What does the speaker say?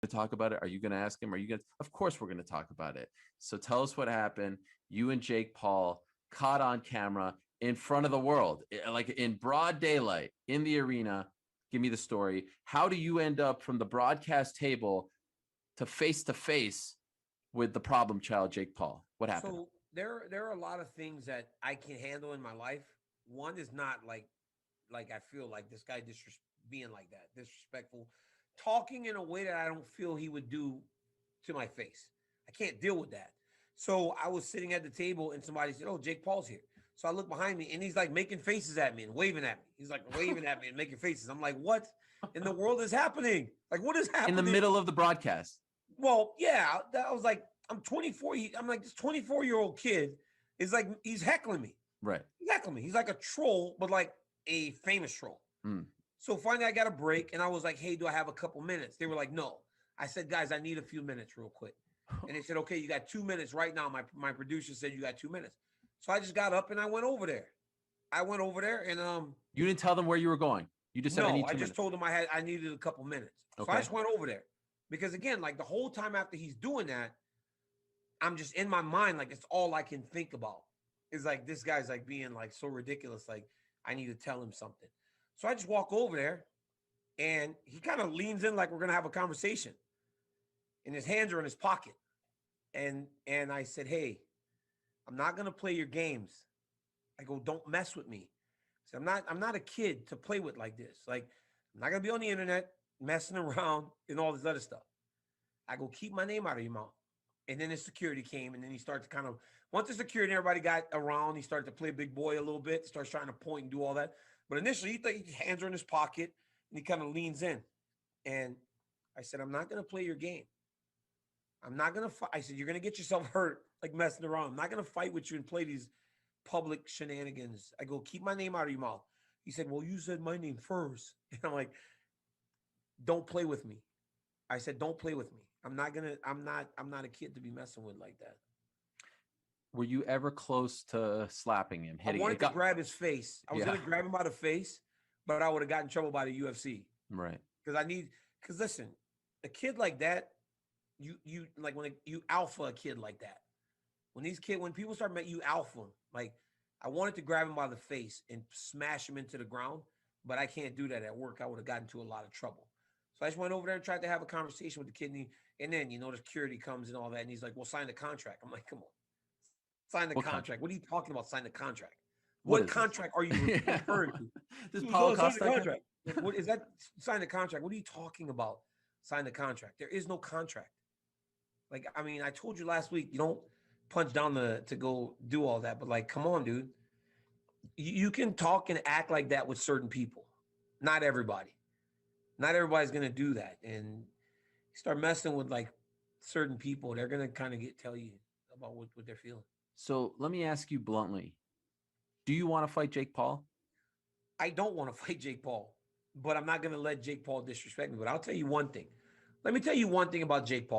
to talk about it? Are you going to ask him? Are you going to? Of course, we're going to talk about it. So tell us what happened. You and Jake Paul caught on camera in front of the world, like in broad daylight in the arena. Give me the story. How do you end up from the broadcast table to face with the problem child, Jake Paul? What happened? So there are a lot of things that I can handle in my life. One is not like I feel like this guy being like that, disrespectful, talking in a way that I don't feel he would do to my face. I can't deal with that. So I was sitting at the table and somebody said, "Oh, Jake Paul's here." So I look behind me and he's like making faces at me and waving at me. He's like waving at me and making faces. I'm like, "What in the world is happening? Like, what is In the happening?" middle of the broadcast. Well, yeah, I was like, I'm 24. I'm like, this 24-year-old kid is like, he's heckling me. Right. He's heckling me. He's like a troll, but like a famous troll. Mm. So finally, I got a break, and I was like, "Hey, do I have a couple minutes?" They were like, "No." I said, "Guys, I need a few minutes, real quick." And they said, "Okay, you got 2 minutes right now." My producer said you got 2 minutes. So I just got up and I went over there. I went over there and You didn't tell them where you were going. You just said, "I no, need I 2 minutes." just told them I needed a couple minutes. So I Okay. just went over there because again, like the whole time after he's doing that, I'm just in my mind like it's all I can think about. It's like this guy's like being like so ridiculous. Like I need to tell him something. So I just walk over there and he kind of leans in like we're gonna have a conversation. And his hands are in his pocket. And I said, "Hey, I'm not gonna play your games." I go, "Don't mess with me." I said, I'm not a kid to play with like this. Like, I'm not gonna be on the internet messing around and all this other stuff. I go, "Keep my name out of your mouth." And then the security came, and then he started to kind of once the security and everybody got around, he started to play big boy a little bit, starts trying to point and do all that. But initially, he thought his hands are in his pocket, and he kind of leans in. And I said, "I'm not gonna play your game. I'm not gonna fight." I said, "You're gonna get yourself hurt, like messing around. I'm not gonna fight with you and play these public shenanigans." I go, "Keep my name out of your mouth." He said, "Well, you said my name first." And I'm like, "Don't play with me." I said, "Don't play with me. I'm not a kid to be messing with like that." Were you ever close to slapping him, I hitting it? wanted to grab his face. I was Yeah. gonna grab him by the face, but I would have gotten in trouble by the UFC. Right. Because listen, a kid like that, you like you alpha a kid like that. When people start making you alpha 'em, like I wanted to grab him by the face and smash him into the ground, but I can't do that at work. I would have gotten into a lot of trouble. So I just went over there and tried to have a conversation with the kid, and then the security comes and all that, and he's like, "Well, sign the contract." I'm like, "Come on, sign the What kind? contract. What are you talking about? Sign the contract. What What is this? contract are you referring to?" This He was, Paulo "Oh, sign the Costa guy? contract." Like, what is that? Sign the contract. What are you talking about? Sign the contract. There is no contract. Like, I mean, I told you last week, you don't punch down to go do all that, but like, come on, dude. You can talk and act like that with certain people. Not everybody. Not everybody's gonna do that. And you start messing with like certain people, they're gonna kind of tell you about what they're feeling. So let me ask you bluntly: do you want to fight Jake Paul? I don't want to fight Jake Paul, but I'm not gonna let Jake Paul disrespect me. But I'll tell you one thing. Let me tell you one thing about Jake Paul.